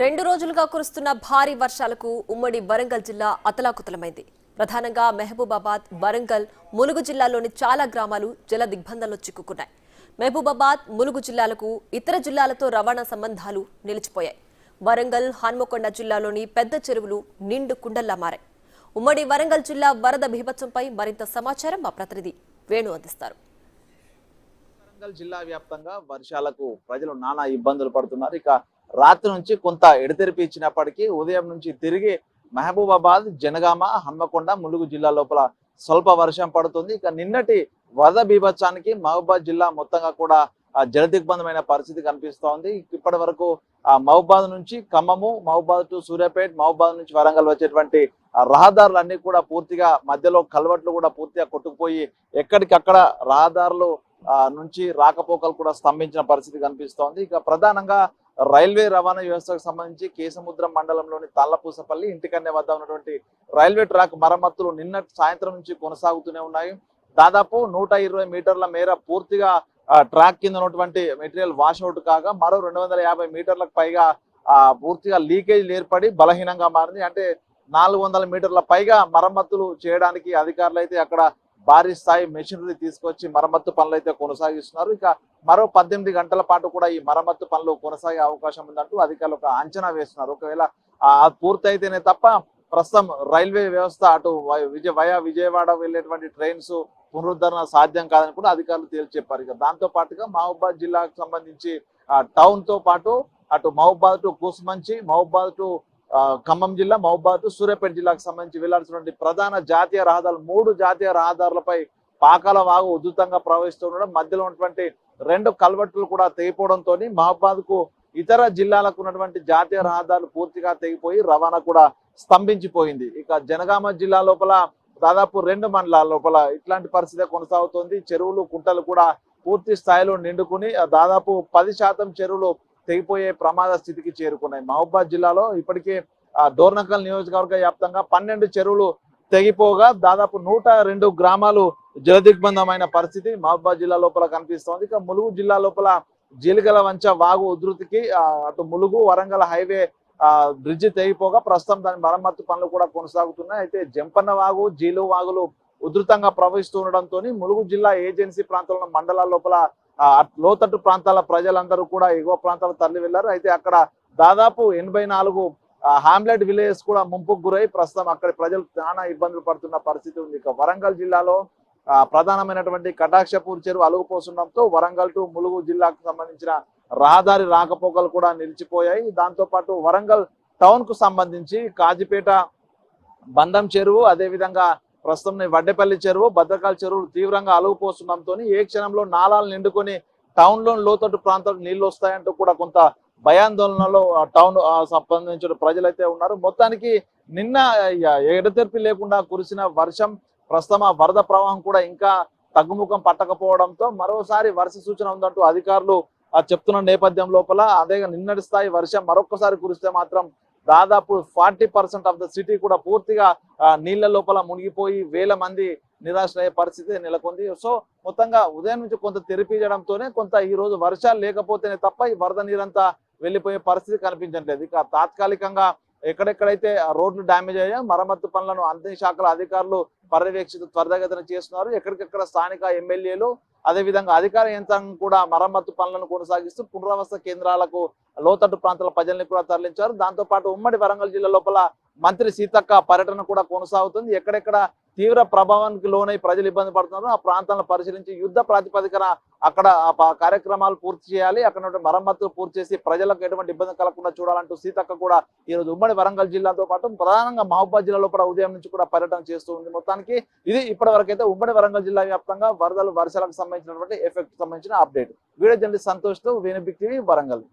రెండు రోజులుగా కురుస్తున్న భారీ వర్షాలకు ఉమ్మడి వరంగల్ జిల్లా అతలాకుతలమైంది. ప్రధానంగా మహబూబాబాద్, వరంగల్, ములుగు జిల్లాల్లోని చాలా గ్రామాలు జల దిగ్బంధంలో చిక్కుకున్నాయి. మహబూబాబాద్, ములుగు జిల్లాలకు ఇతర జిల్లాలతో రవాణా సంబంధాలు నిలిచిపోయాయి. వరంగల్, హన్మకొండ జిల్లాలోని పెద్ద చెరువులు నిండు కుండల్లా మారాయి. ఉమ్మడి వరంగల్ జిల్లా వరద బీభత్సంపై మరింత సమాచారం మా ప్రతినిధి వేణు అందిస్తారు. వరంగల్ జిల్లా వ్యాప్తంగా వర్షాలకు ప్రజలు నానా ఇబ్బందులు పడుతున్నారు. ఇక రాత్రి నుంచి కొంత ఎడతెరిపి ఇచ్చినప్పటికీ ఉదయం నుంచి తిరిగి మహబూబాబాద్, జనగామ, హన్మకొండ, ములుగు జిల్లా లోపల స్వల్ప వర్షం పడుతుంది. ఇక నిన్నటి వరద బీభత్సానికి మహబూబాద్ జిల్లా మొత్తంగా కూడా జలదిగ్బంధమైన పరిస్థితి కనిపిస్తోంది. ఇప్పటి వరకు మహబూబాద్ నుంచి ఖమ్మము, మహబూబాద్ టు సూర్యాపేట, మహబూబాద్ నుంచి వరంగల్ వచ్చేటువంటి రహదారులన్నీ కూడా పూర్తిగా మధ్యలో కల్వర్ట్లు కూడా పూర్తిగా కొట్టుకుపోయి ఎక్కడికక్కడ రహదారులు నుంచి రాకపోకలు కూడా స్తంభించిన పరిస్థితి కనిపిస్తోంది. ఇక ప్రధానంగా రైల్వే రవాణా వ్యవస్థకు సంబంధించి కేసముద్రం మండలంలోని తాళ్లపూసపల్లి ఇంటికన్నె వద్ద ఉన్నటువంటి రైల్వే ట్రాక్ మరమ్మతులు నిన్న సాయంత్రం నుంచి కొనసాగుతూనే ఉన్నాయి. దాదాపు 120 మీటర్ల మేర పూర్తిగా ట్రాక్ కింద ఉన్నటువంటి మెటీరియల్ వాష్అవుట్ కాగా మరో 250 మీటర్లకు పైగా పూర్తిగా లీకేజ్ ఏర్పడి బలహీనంగా మారింది. అంటే 400 మీటర్ల పైగా మరమ్మతులు చేయడానికి అధికారులు అయితే అక్కడ భారీ స్థాయి మెషినరీ తీసుకొచ్చి మరమ్మత్తు పనులు అయితే కొనసాగిస్తున్నారు. ఇక మరో 18 గంటల పాటు కూడా ఈ మరమ్మత్తు పనులు కొనసాగే అవకాశం ఉందంటూ అధికారులు ఒక అంచనా వేస్తున్నారు. ఒకవేళ పూర్తయితేనే తప్ప ప్రస్తుతం రైల్వే వ్యవస్థ అటు విజయవాడ వెళ్ళేటువంటి ట్రైన్స్ పునరుద్ధరణ సాధ్యం కాదని కూడా అధికారులు తేల్చి చెప్పారు. ఇక దాంతో పాటుగా మహబూబాద్ జిల్లాకు సంబంధించి టౌన్ తో పాటు అటు మహబూబాద్ టు కూసుమంచి, మహబూబాద్ టు ఖమ్మం జిల్లా, మహబూబాద్ టు సూర్యాపేట జిల్లాకు సంబంధించి వెళ్లాల్సినటువంటి ప్రధాన జాతీయ రహదారులు 3 జాతీయ రహదారులపై పాకాల వాగు ఉధృతంగా ప్రవహిస్తుండడం, మధ్యలో ఉన్నటువంటి 2 కల్వర్టులు కూడా తెగిపోవడంతో మహబూబాద్ కు ఇతర జిల్లాలకు ఉన్నటువంటి జాతీయ రహదారులు పూర్తిగా తెగిపోయి రవాణా కూడా స్తంభించిపోయింది. ఇక జనగామ జిల్లా లోపల దాదాపు 2 మండలాల లోపల ఇట్లాంటి పరిస్థితి కొనసాగుతోంది. చెరువులు, కుంటలు కూడా పూర్తి స్థాయిలో నిండుకుని దాదాపు 10% చెరువులు తెగిపోయే ప్రమాద స్థితికి చేరుకున్నాయి. మహబూబాద్ జిల్లాలో ఇప్పటికే డోర్నకల్ నియోజకవర్గ వ్యాప్తంగా 12 చెరువులు తెగిపోగా దాదాపు 102 గ్రామాలు జలదిగ్బంధమైన పరిస్థితి మహబూబాద్ జిల్లా లోపల కనిపిస్తోంది. ఇక ములుగు జిల్లా లోపల జీలికల వంచ వాగు ఉధృతికి అటు ములుగు వరంగల్ హైవే బ్రిడ్జి తెగిపోగా ప్రస్తుతం దాని మరమ్మత్తు పనులు కూడా కొనసాగుతున్నాయి. అయితే జంపన్న వాగు, జీలు వాగులు ఉధృతంగా ప్రవహిస్తూ ఉండడంతో ములుగు జిల్లా ఏజెన్సీ ప్రాంతంలో మండలాల లోపల లోతట్టు ప్రాంతాల ప్రజలందరూ కూడా ఎగువ ప్రాంతాలకు తరలి వెళ్లారు. అయితే అక్కడ దాదాపు 84 హామ్లెట్ విలేజెస్ కూడా ముంపుకు గురై ప్రస్తుతం అక్కడ ప్రజలు చాలా ఇబ్బందులు పడుతున్న పరిస్థితి ఉంది. ఇక వరంగల్ జిల్లాలో ప్రధానమైనటువంటి కటాక్షపూర్ చెరువు అలుగుపోతుండడంతో వరంగల్ టు ములుగు జిల్లాకు సంబంధించిన రహదారి రాకపోకలు కూడా నిలిచిపోయాయి. దాంతో పాటు వరంగల్ టౌన్ కు సంబంధించి కాజిపేట బంధం చెరువు, అదేవిధంగా ప్రస్తుతం వడ్డేపల్లి చెరువు, భద్రకాళి చెరువులు తీవ్రంగా అలుగుపోతుండడంతో ఏ క్షణంలో నాలాలు నిండుకొని టౌన్ లో లోతట్టు ప్రాంతాలకు నీళ్లు వస్తాయంటూ కూడా కొంత భయాందోళనలో టౌన్ సంబంధించిన ప్రజలైతే ఉన్నారు. మొత్తానికి నిన్న ఎడతెరిపి లేకుండా కురిసిన వర్షం ప్రస్తుతం వరద ప్రవాహం కూడా ఇంకా తగ్గుముఖం పట్టకపోవడంతో మరోసారి వర్ష సూచన ఉందంటూ అధికారులు చెప్తున్న నేపథ్యం లోపల అదే నిన్నటి స్థాయి వర్షం మరొకసారి కురిస్తే మాత్రం దాదాపు 40% ఆఫ్ ద సిటీ కూడా పూర్తిగా నీళ్ల లోపల మునిగిపోయి వేల మంది నిరాశయ్యే పరిస్థితి నెలకొంది. సో మొత్తంగా ఉదయం నుంచి కొంత తెరిపించడంతోనే కొంత ఈ రోజు వర్షాలు లేకపోతేనే తప్ప ఈ వరద నీరంతా వెళ్లిపోయే పరిస్థితి కనిపించట్లేదు. ఇక తాత్కాలికంగా ఎక్కడెక్కడైతే రోడ్లు డ్యామేజ్ అయ్యాయో మరమ్మత్తు పనులను అన్ని శాఖల అధికారులు త్వరితగతిన చేస్తున్నారు. ఎక్కడికెక్కడ స్థానిక ఎమ్మెల్యేలు అదేవిధంగా అధికార యంత్రాంగం కూడా మరమ్మత్తు పనులను కొనసాగిస్తూ పునరావాస కేంద్రాలకు లోతట్టు ప్రాంతాల ప్రజల్ని కూడా తరలించారు. దాంతో పాటు ఉమ్మడి వరంగల్ జిల్లా లోపల మంత్రి సీతక్క పర్యటన కూడా కొనసాగుతుంది. ఎక్కడెక్కడ తీవ్ర ప్రభావానికి లోనై ప్రజలు ఇబ్బంది పడుతున్నారు ఆ ప్రాంతాలను పరిశీలించి యుద్ధ ప్రాతిపదికన అక్కడ కార్యక్రమాలు పూర్తి చేయాలి, అక్కడ మరమ్మతులు పూర్తి చేసి ప్రజలకు ఎటువంటి ఇబ్బంది కలగకుండా చూడాలంటూ సీతక్క కూడా ఈ రోజు ఉమ్మడి వరంగల్ జిల్లాతో పాటు ప్రధానంగా మహబూబాద్ జిల్లా లోపల ఉదయం నుంచి కూడా పర్యటన చేస్తూ ఉంది. మొత్తానికి ఇది ఇప్పటి వరకు అయితే ఉమ్మడి వరంగల్ జిల్లా వ్యాప్తంగా వర్షాలకు సంబంధించినటువంటి ఎఫెక్ట్ సంబంధించిన అప్డేట్. వీడియో జర్నలిస్ట్ సంతోష్ తో వేణు బిగ్ టీవీ వరంగల్.